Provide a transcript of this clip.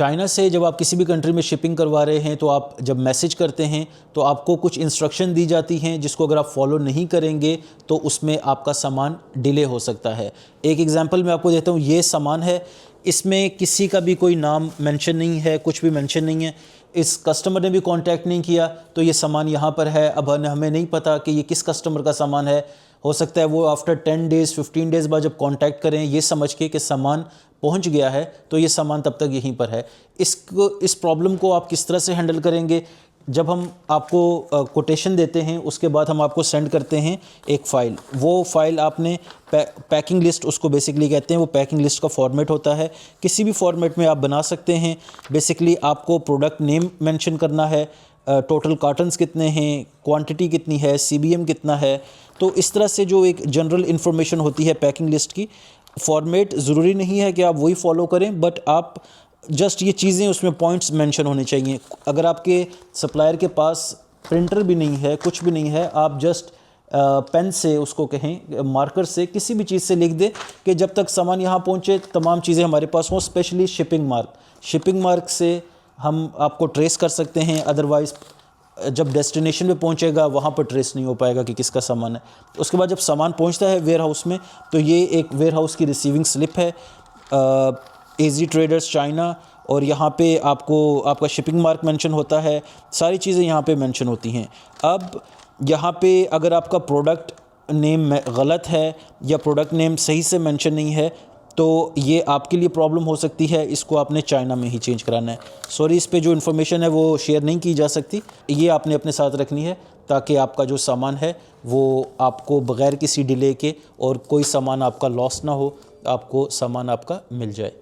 China से जब आप किसी भी कंट्री में शिपिंग करवा रहे हैं तो आप जब मैसेज करते हैं तो आपको कुछ इंस्ट्रक्शन दी जाती हैं जिसको अगर आप फॉलो नहीं करेंगे तो उसमें आपका सामान डिले हो सकता है। एक एग्जांपल मैं आपको देता हूँ, ये सामान है, इसमें किसी का भी कोई नाम मेंशन नहीं है, कुछ भी मेंशन नहीं है, इस कस्टमर ने भी कांटेक्ट नहीं किया, तो ये सामान यहाँ पर है। अब हमें नहीं पता कि ये किस कस्टमर का सामान है, हो सकता है वो आफ्टर 10 डेज़ 15 डेज़ बाद जब कांटेक्ट करें ये समझ के कि सामान पहुंच गया है तो ये सामान तब तक यहीं पर है। इस प्रॉब्लम को आप किस तरह से हैंडल करेंगे? जब हम आपको कोटेशन देते हैं उसके बाद हम आपको सेंड करते हैं एक फ़ाइल, वो फ़ाइल आपने पैकिंग लिस्ट उसको बेसिकली कहते हैं, वो पैकिंग लिस्ट का फॉर्मेट होता है, किसी भी फॉर्मेट में आप बना सकते हैं। बेसिकली आपको प्रोडक्ट नेम मेंशन करना है, टोटल कार्टन्स कितने हैं, क्वांटिटी कितनी है, CBM कितना है। तो इस तरह से जो एक जनरल इन्फॉर्मेशन होती है पैकिंग लिस्ट की, फॉर्मेट ज़रूरी नहीं है कि आप वही फॉलो करें, बट आप जस्ट ये चीज़ें उसमें पॉइंट्स मेंशन होने चाहिए। अगर आपके सप्लायर के पास प्रिंटर भी नहीं है, कुछ भी नहीं है, आप जस्ट पेन से उसको कहें, मार्कर से, किसी भी चीज़ से लिख दे कि जब तक सामान यहाँ पहुँचे तमाम चीज़ें हमारे पास हों। स्पेशली शिपिंग मार्क से हम आपको ट्रेस कर सकते हैं, अदरवाइज़ जब डेस्टिनेशन पे पहुंचेगा वहाँ पर ट्रेस नहीं हो पाएगा कि किसका सामान है। उसके बाद जब सामान पहुंचता है वेयर हाउस में तो ये एक वेयर हाउस की रिसीविंग स्लिप है, एजी ट्रेडर्स चाइना, और यहाँ पे आपको आपका शिपिंग मार्क मेंशन होता है, सारी चीज़ें यहाँ पे मेंशन होती हैं। अब यहाँ पे अगर आपका प्रोडक्ट नेम गलत है या प्रोडक्ट नेम सही से मेंशन नहीं है तो ये आपके लिए प्रॉब्लम हो सकती है, इसको आपने चाइना में ही चेंज कराना है। सॉरी, इस पे जो इन्फॉर्मेशन है वो शेयर नहीं की जा सकती, ये आपने अपने साथ रखनी है ताकि आपका जो सामान है वो आपको बग़ैर किसी डिले के और कोई सामान आपका लॉस ना हो, आपको सामान आपका मिल जाए।